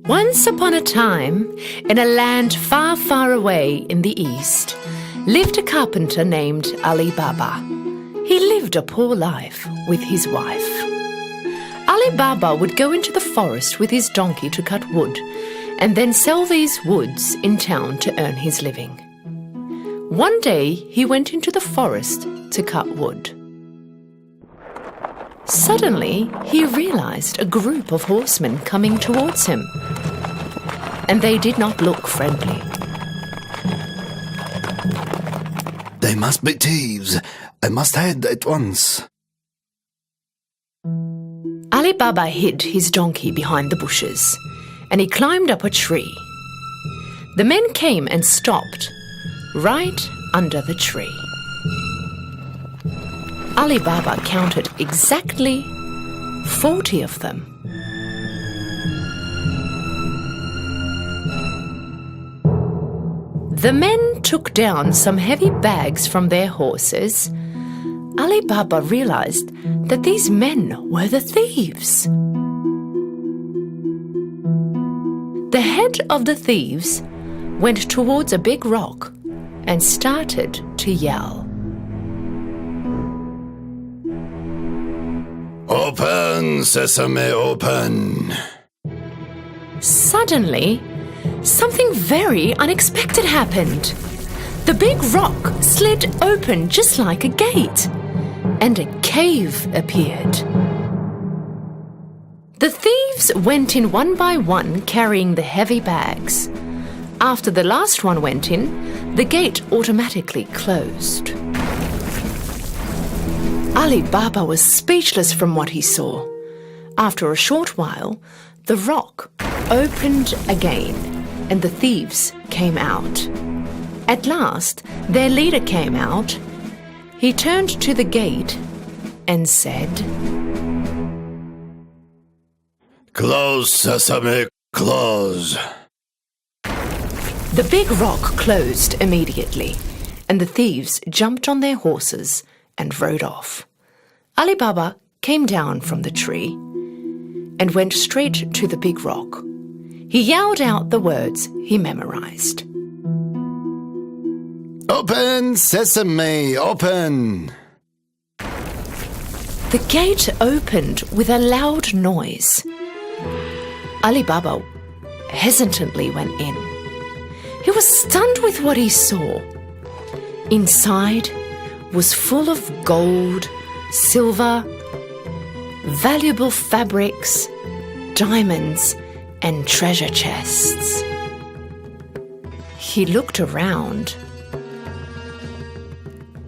Once upon a time, in a land far, far away in the east, lived a carpenter named Ali Baba. He lived a poor life with his wife. Ali Baba would go into the forest with his donkey to cut wood and then sell these woods in town to earn his living. One day he went into the forest to cut wood. Suddenly, he realized a group of horsemen coming towards him, and they did not look friendly. They must be thieves. I must head at once. Ali Baba hid his donkey behind the bushes, and he climbed up a tree. The men came and stopped right under the tree. Ali Baba counted exactly 40 of them. The men took down some heavy bags from their horses. Ali Baba realized that these men were the thieves. The head of the thieves went towards a big rock and started to yell. Open, Sesame, open. Suddenly, something very unexpected happened. The big rock slid open just like a gate, and a cave appeared. The thieves went in one by one, carrying the heavy bags. After the last one went in, the gate automatically closed. Ali Baba was speechless from what he saw. After a short while, the rock opened again, and the thieves came out. At last, their leader came out. He turned to the gate and said, Close, Sesame, close. The big rock closed immediately, and the thieves jumped on their horses and rode off. Ali Baba came down from the tree and went straight to the big rock. He yelled out the words he memorized. Open, Sesame, open. The gate opened with a loud noise. Ali Baba hesitantly went in. He was stunned with what he saw. Inside was full of gold, silver, valuable fabrics, diamonds, and treasure chests. He looked around,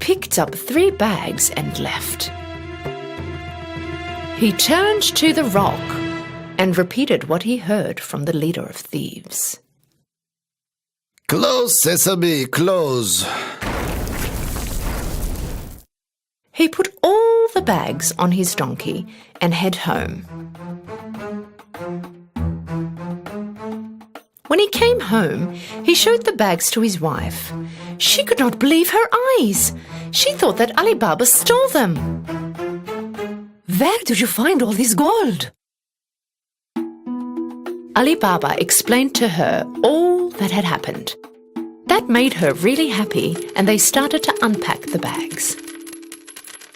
picked up 3 bags and left. He turned to the rock and repeated what he heard from the leader of thieves. Close, Sesame, close. He put all the bags on his donkey and head home. When he came home, he showed the bags to his wife. She could not believe her eyes. She thought that Ali Baba stole them. Where did you find all this gold? Ali Baba explained to her all that had happened. That made her really happy, and they started to unpack the bags.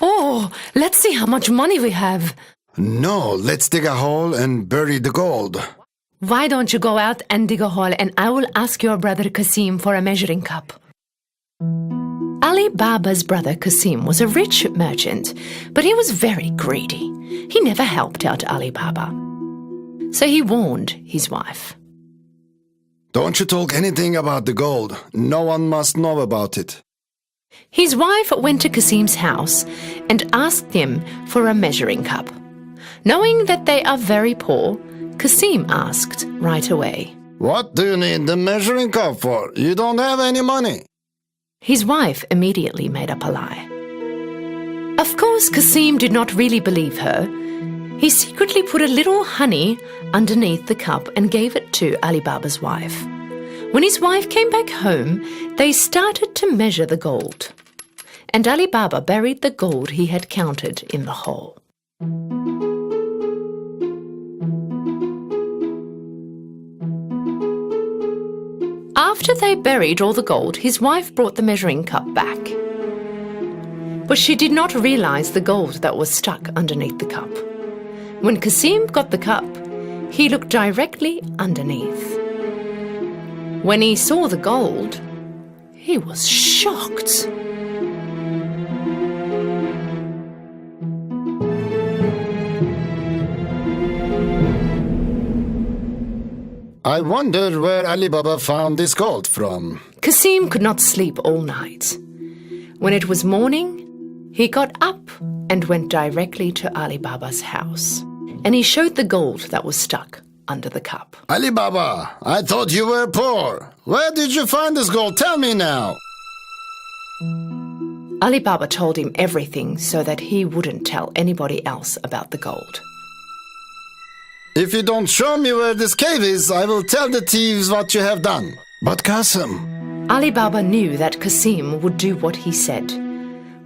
Oh, let's see how much money we have. No, let's dig a hole and bury the gold. Why don't you go out and dig a hole, and I will ask your brother Cassim for a measuring cup. Ali Baba's brother Cassim was a rich merchant, but he was very greedy. He never helped out Ali Baba. So he warned his wife. Don't you talk anything about the gold. No one must know about it. His wife went to Cassim's house and asked him for a measuring cup. Knowing that they are very poor, Cassim asked right away. What do you need the measuring cup for? You don't have any money. His wife immediately made up a lie. Of course, Cassim did not really believe her. He secretly put a little honey underneath the cup and gave it to Ali Baba's wife. When his wife came back home, they started to measure the gold. And Ali Baba buried the gold he had counted in the hole. After they buried all the gold, his wife brought the measuring cup back. But she did not realize the gold that was stuck underneath the cup. When Cassim got the cup, he looked directly underneath. When he saw the gold, he was shocked. I wonder where Ali Baba found this gold from. Cassim could not sleep all night. When it was morning, he got up and went directly to Ali Baba's house, and he showed the gold that was stuck under the cup. Ali Baba, I thought you were poor. Where did you find this gold? Tell me now. Ali Baba told him everything so that he wouldn't tell anybody else about the gold. If you don't show me where this cave is, I will tell the thieves what you have done. But Cassim... Ali Baba knew that Cassim would do what he said.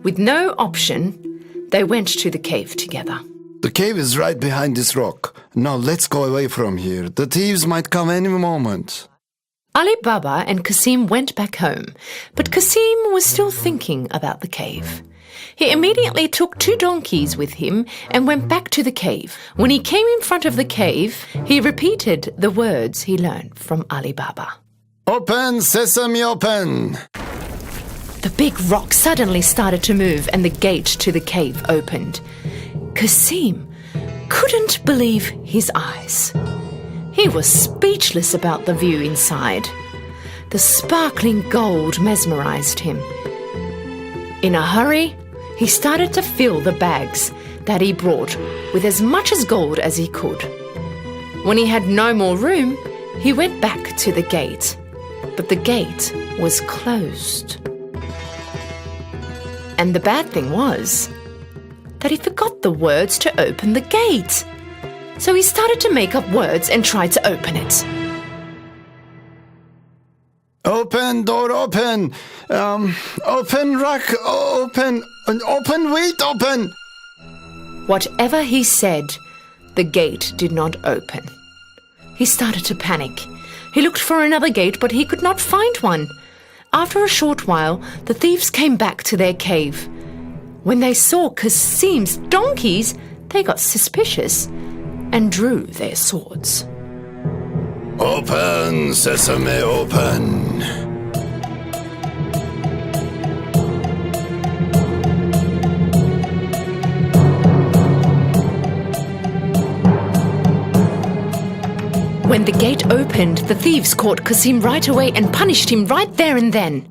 With no option, they went to the cave together. The cave is right behind this rock. Now let's go away from here. The thieves might come any moment. Ali Baba and Cassim went back home, but Cassim was still thinking about the cave. He immediately took 2 donkeys with him and went back to the cave. When he came in front of the cave, he repeated the words he learned from Ali Baba. Open, Sesame, open! The big rock suddenly started to move and the gate to the cave opened. Cassim couldn't believe his eyes. He was speechless about the view inside. The sparkling gold mesmerized him. In a hurry, he started to fill the bags that he brought with as much as gold as he could. When he had no more room, he went back to the gate, but the gate was closed. And the bad thing was that he forgot the words to open the gate. So he started to make up words and tried to open it. Open, door, open. Open, rack, open. Open, wheat, open. Whatever he said, the gate did not open. He started to panic. He looked for another gate, but he could not find one. After a short while, the thieves came back to their cave. When they saw Cassim's donkeys, they got suspicious and drew their swords. Open, Sesame, open. When the gate opened, the thieves caught Cassim right away and punished him right there and then.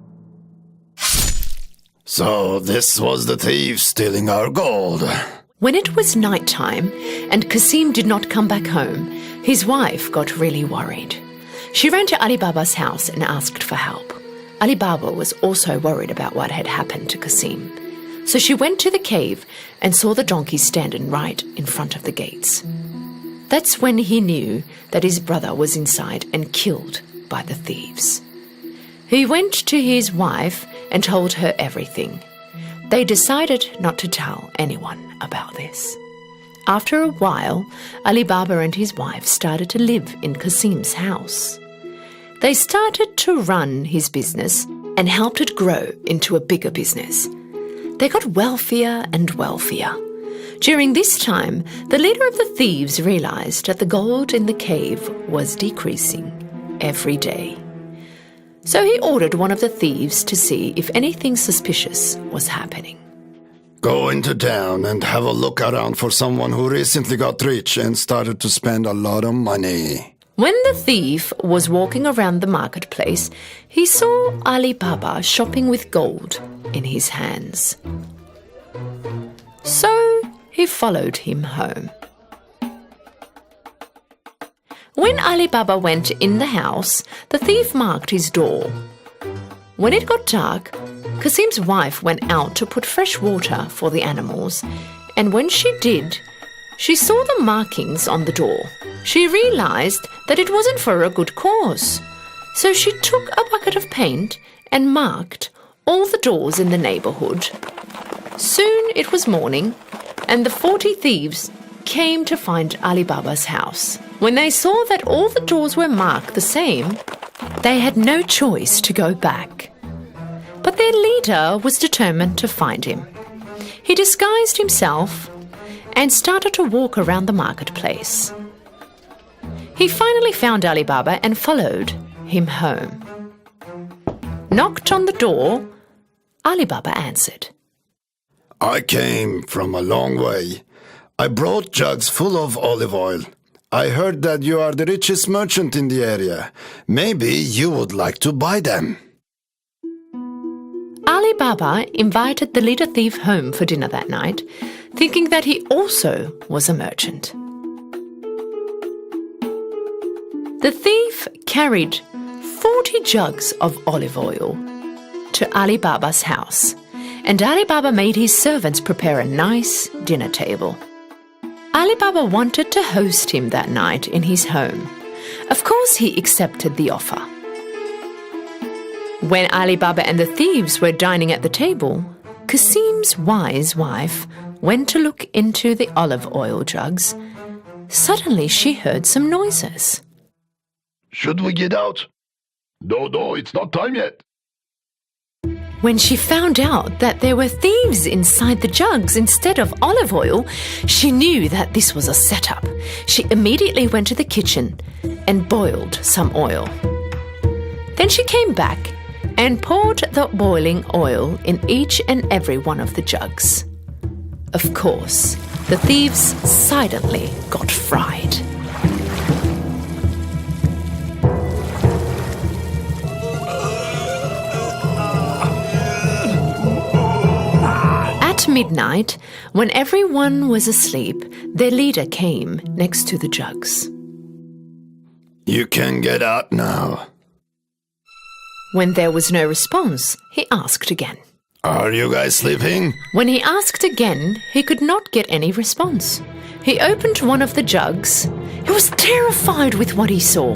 So this was the thieves stealing our gold. When it was night time and Cassim did not come back home, his wife got really worried. She ran to Ali Baba's house and asked for help. Ali Baba was also worried about what had happened to Cassim. So she went to the cave and saw the donkey standing right in front of the gates. That's when he knew that his brother was inside and killed by the thieves. He went to his wife and told her everything. They decided not to tell anyone about this. After a while, Ali Baba and his wife started to live in Cassim's house. They started to run his business and helped it grow into a bigger business. They got wealthier and wealthier. During this time, the leader of the thieves realized that the gold in the cave was decreasing every day. So he ordered one of the thieves to see if anything suspicious was happening. Go into town and have a look around for someone who recently got rich and started to spend a lot of money. When the thief was walking around the marketplace, he saw Ali Baba shopping with gold in his hands. So he followed him home. When Ali Baba went in the house, the thief marked his door. When it got dark, Cassim's wife went out to put fresh water for the animals, and when she did, she saw the markings on the door. She realized that it wasn't for a good cause. So she took a bucket of paint and marked all the doors in the neighborhood. Soon it was morning, and the 40 thieves came to find Ali Baba's house. When they saw that all the doors were marked the same, They had no choice to go back. But their leader was determined to find him. He disguised himself and started to walk around the marketplace. He finally found Ali Baba and followed him home. Knocked on the door, Ali Baba answered. I came from a long way. I brought jugs full of olive oil. I heard that you are the richest merchant in the area. Maybe you would like to buy them. Ali Baba invited the leader thief home for dinner that night, thinking that he also was a merchant. The thief carried 40 jugs of olive oil to Ali Baba's house, and Ali Baba made his servants prepare a nice dinner table. Ali Baba wanted to host him that night in his home. Of course, he accepted the offer. When Ali Baba and the thieves were dining at the table, Cassim's wise wife went to look into the olive oil jugs. Suddenly, she heard some noises. Should we get out? No, it's not time yet. When she found out that there were thieves inside the jugs instead of olive oil, she knew that this was a setup. She immediately went to the kitchen and boiled some oil. Then she came back and poured the boiling oil in each and every one of the jugs. Of course, the thieves silently got fried. At midnight, when everyone was asleep, their leader came next to the jugs. You can get out now. When there was no response, he asked again. Are you guys sleeping? When he asked again, he could not get any response. He opened one of the jugs. He was terrified with what he saw,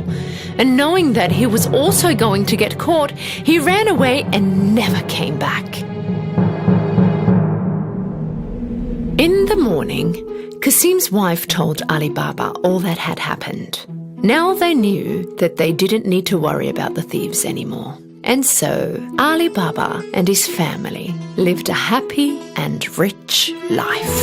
and knowing that he was also going to get caught, he ran away and never came back. In the morning, Cassim's wife told Ali Baba all that had happened. Now they knew that they didn't need to worry about the thieves anymore. And so Ali Baba and his family lived a happy and rich life.